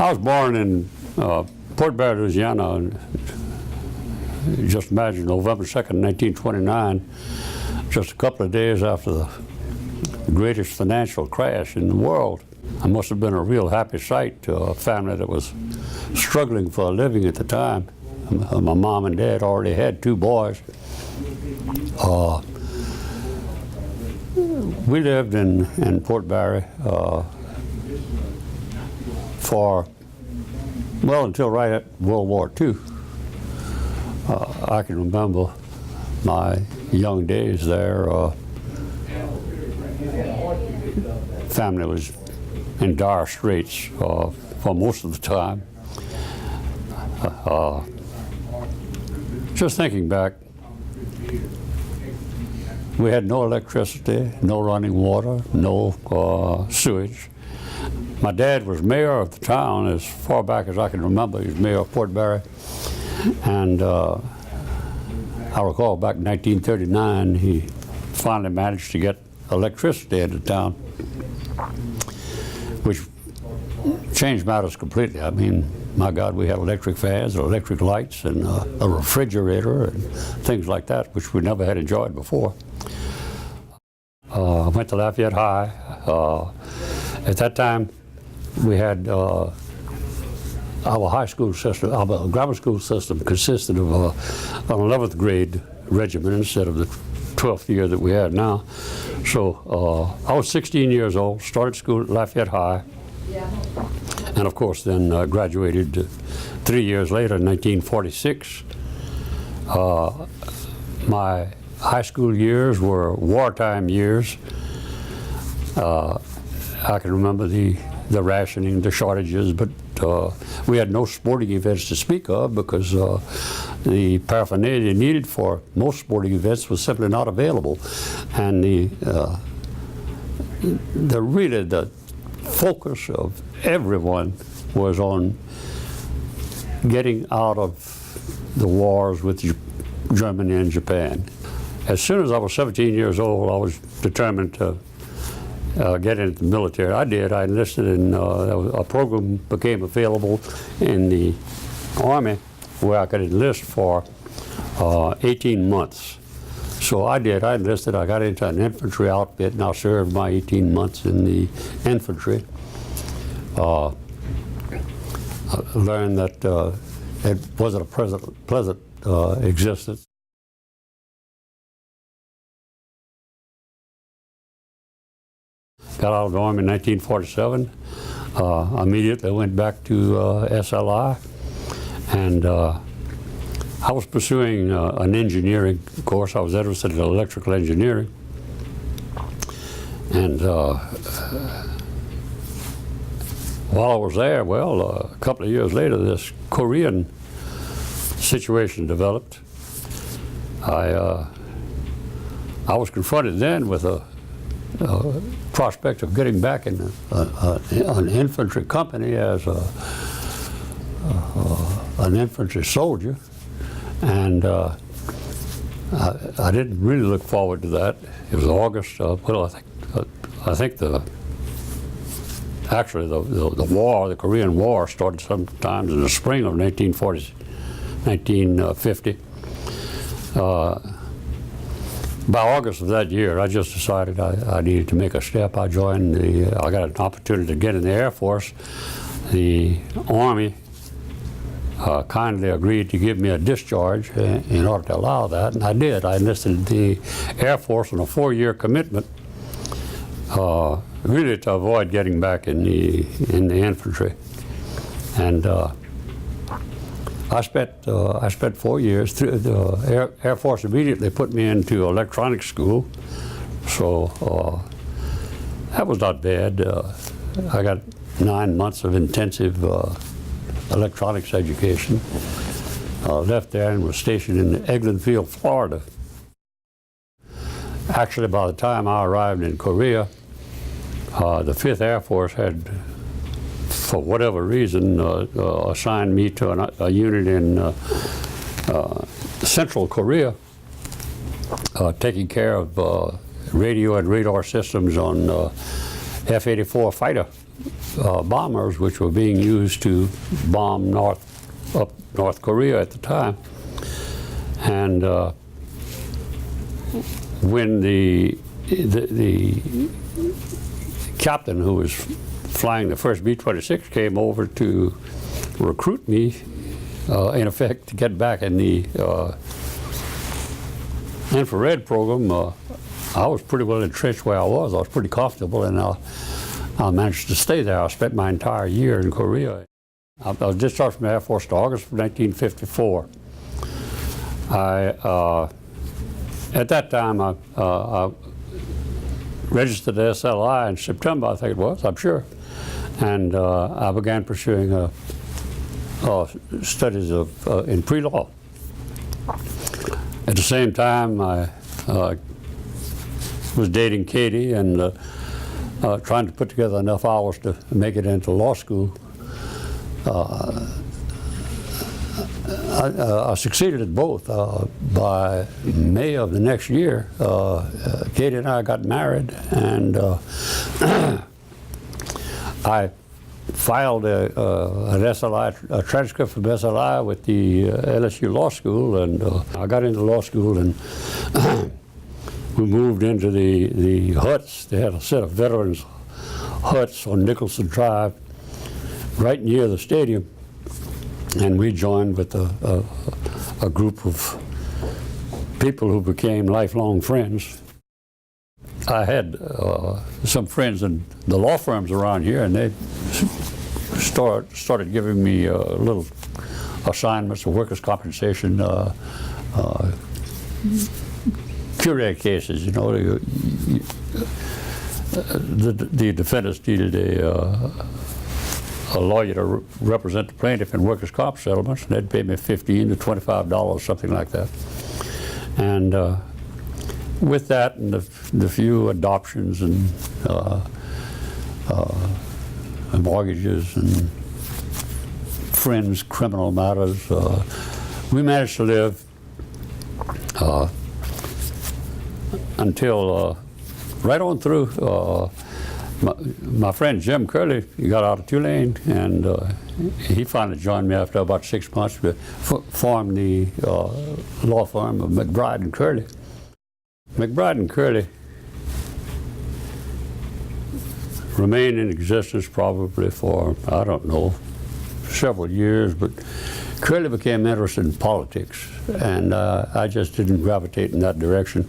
I was born in Port Barre, Louisiana, and just imagine November 2nd, 1929, just a couple of days after the greatest financial crash in the world. It must have been a real happy sight to a family that was struggling for a living at the time. My mom and dad already had 2 boys. We lived in Port Barre for, well, until right at World War II. I can remember my young days there. Family was in dire straits for most of the time. Just thinking back, we had no electricity, no running water, no sewage. My dad was mayor of the town as far back as I can remember. He was mayor of Port Barre. And I recall back in 1939, he finally managed to get electricity into town, which changed matters completely. I mean, my God, we had electric fans, electric lights, and a refrigerator, and things like that, which we never had enjoyed before. I went to Lafayette High. At that time, we had our high school system, our grammar school system consisted of an 11th grade regimen instead of the 12th year that we had now. So I was 16 years old, started school at Lafayette High, and of course then graduated 3 years later in 1946. My high school years were wartime years. I can remember the rationing, the shortages, but we had no sporting events to speak of because the paraphernalia needed for most sporting events was simply not available. And the focus of everyone was on getting out of the wars with Germany and Japan. As soon as I was 17 years old, I was determined to get into the military. I did. I enlisted in a program became available in the Army where I could enlist for 18 months. So I did. I enlisted. I got into an infantry outfit, and I served my 18 months in the infantry. I learned that it wasn't a pleasant existence. Got out of the Army in 1947. Immediately went back to SLI, and I was pursuing an engineering course. I was interested in electrical engineering. And while I was there, well, a couple of years later, this Korean situation developed. I was confronted then with a prospect of getting back in an infantry company as an infantry soldier, and I didn't really look forward to that. It was August. Well, I think the war, the Korean War, started sometime in the spring of 1950. By August of that year, I just decided I needed to make a step. I got an opportunity to get in the Air Force. The Army kindly agreed to give me a discharge in order to allow that, and I did. I enlisted in the Air Force on a 4-year commitment, really to avoid getting back in the infantry. And I spent 4 years. The Air Force immediately put me into electronics school, so that was not bad. I got 9 months of intensive electronics education. Left there and was stationed in Eglinfield, Florida. Actually, by the time I arrived in Korea, the 5th Air Force had, for whatever reason, assigned me to a unit in Central Korea, taking care of radio and radar systems on F-84 fighter bombers which were being used to bomb North Korea at the time. And when the captain who was flying the first B-26 came over to recruit me, in effect, to get back in the infrared program, I was pretty well entrenched where I was. I was pretty comfortable, and I managed to stay there. I spent my entire year in Korea. I was discharged from the Air Force in August of 1954. At that time, I registered at SLI in September, I think it was, I'm sure. And I began pursuing studies in pre-law. At the same time, I was dating Katie and trying to put together enough hours to make it into law school. I succeeded at both. By May of the next year, Katie and I got married, and I filed an SLI, a transcript from SLI with the LSU Law School, and I got into law school, and we moved into the huts. They had a set of veterans huts on Nicholson Drive, right near the stadium, and we joined with a group of people who became lifelong friends. I had some friends in the law firms around here, and they started giving me little assignments of workers' compensation, curiae cases. You know, the defendants needed a lawyer to represent the plaintiff in workers' comp settlements, and they'd pay me $15 to $25, something like that. And with that and the few adoptions and mortgages and friends' criminal matters, we managed to live until right on through. My friend Jim Curley, he got out of Tulane, and he finally joined me after about 6 months to form the law firm of McBride and Curley. McBride and Curley remained in existence probably for, I don't know, several years, but Curley became interested in politics, and I just didn't gravitate in that direction.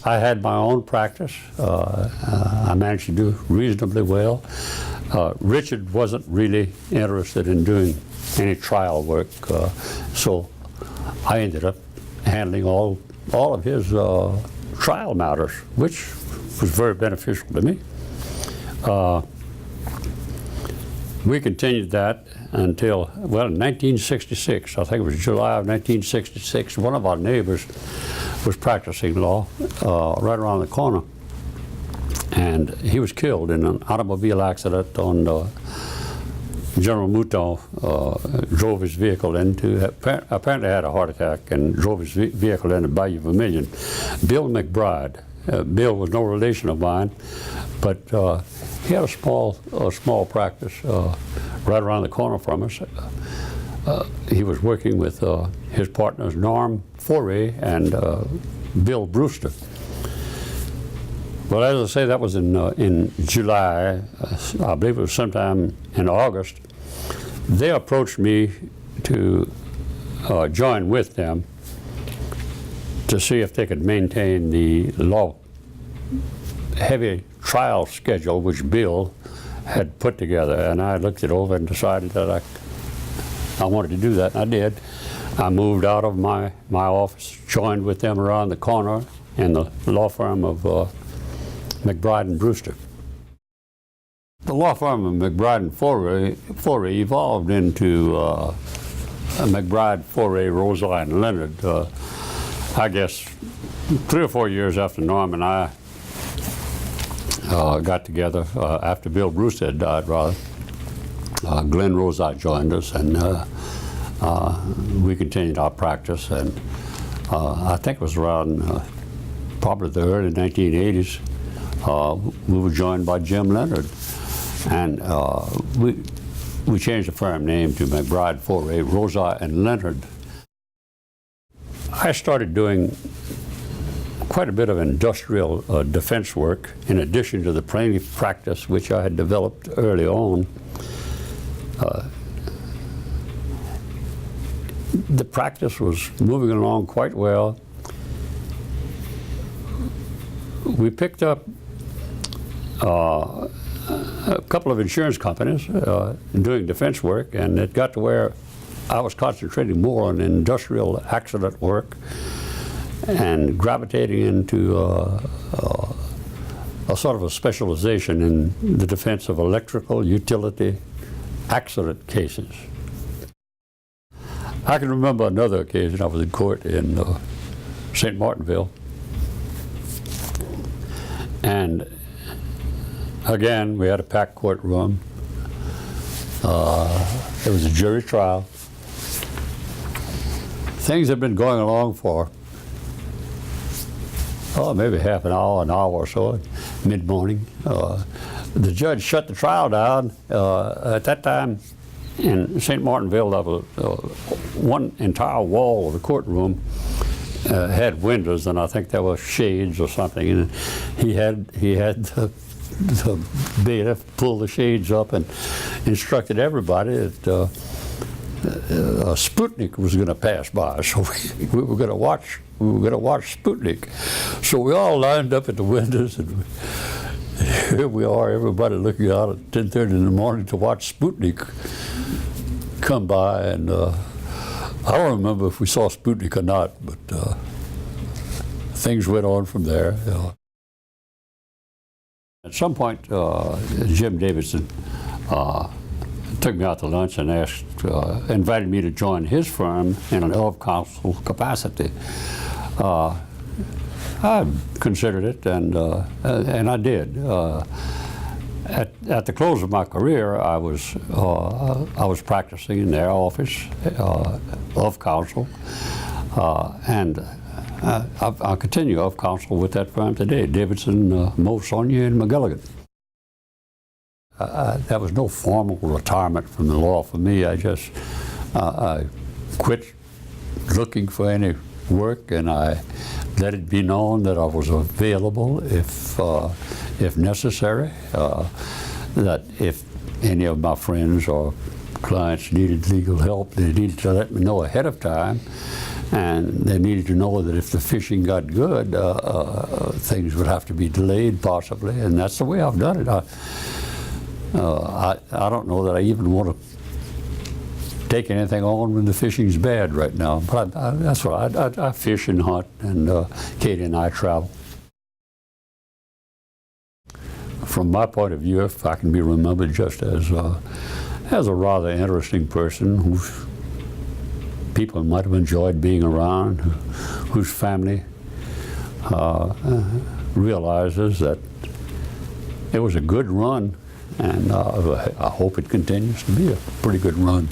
I had my own practice. I managed to do reasonably well. Richard wasn't really interested in doing any trial work, so I ended up handling all of his trial matters, which was very beneficial to me. We continued that until, well, in 1966, I think it was July of 1966, one of our neighbors was practicing law right around the corner, and he was killed in an automobile accident on General Mouton drove his vehicle into, apparently had a heart attack and drove his vehicle into Bayou Vermilion. Bill McBride. Bill was no relation of mine, but he had a small practice right around the corner from us. He was working with his partners Norm Foray and Bill Brewster. Well, as I say, that was in July. I believe it was sometime in August. They approached me to join with them to see if they could maintain the heavy trial schedule which Bill had put together. And I looked it over and decided that I wanted to do that, and I did. I moved out of my office, joined with them around the corner in the law firm of McBride and Brewster. The law firm of McBride and Foray evolved into McBride, Foray, Rosai, and Leonard. I guess 3 or 4 years after Norm and I got together, after Bill Brewster had died, rather, Glenn Rosai joined us, and we continued our practice. And I think it was around probably the early 1980s, We were joined by Jim Leonard, and we changed the firm name to McBride, Foray, Rosa, and Leonard. I started doing quite a bit of industrial defense work in addition to the plaintiff practice which I had developed early on. The practice was moving along quite well. We picked up a couple of insurance companies doing defense work, and it got to where I was concentrating more on industrial accident work and gravitating into a sort of a specialization in the defense of electrical utility accident cases. I can remember another occasion. I was in court in St. Martinville, and again we had a packed courtroom. It was a jury trial. Things had been going along for maybe half an hour or so, mid-morning. The judge shut the trial down. At that time in St. Martinville, there was one entire wall of the courtroom had windows, and I think there were shades or something. And he had the bailiff pull the shades up and instructed everybody that a Sputnik was going to pass by, so we were going to watch. We were going to watch Sputnik. So we all lined up at the windows, and here we are, everybody looking out at 10:30 in the morning to watch Sputnik come by. And I don't remember if we saw Sputnik or not, but things went on from there. At some point, Jim Davidson took me out to lunch and invited me to join his firm in an of counsel capacity. I considered it, and I did. At the close of my career, I was practicing in their office of counsel, and I continue of counsel with that firm today, Davidson, Moe, Sonia, and McGilligan. There was no formal retirement from the law for me. I quit looking for any work, and I let it be known that I was available if necessary, that if any of my friends or clients needed legal help, they needed to let me know ahead of time, and they needed to know that if the fishing got good, things would have to be delayed possibly, and that's the way I've done it. I don't know that I even want to take anything on when the fishing's bad right now, but that's what I fish and hunt, and Katie and I travel. From my point of view, if I can be remembered just as a rather interesting person whose people might have enjoyed being around, whose family realizes that it was a good run, and I hope it continues to be a pretty good run.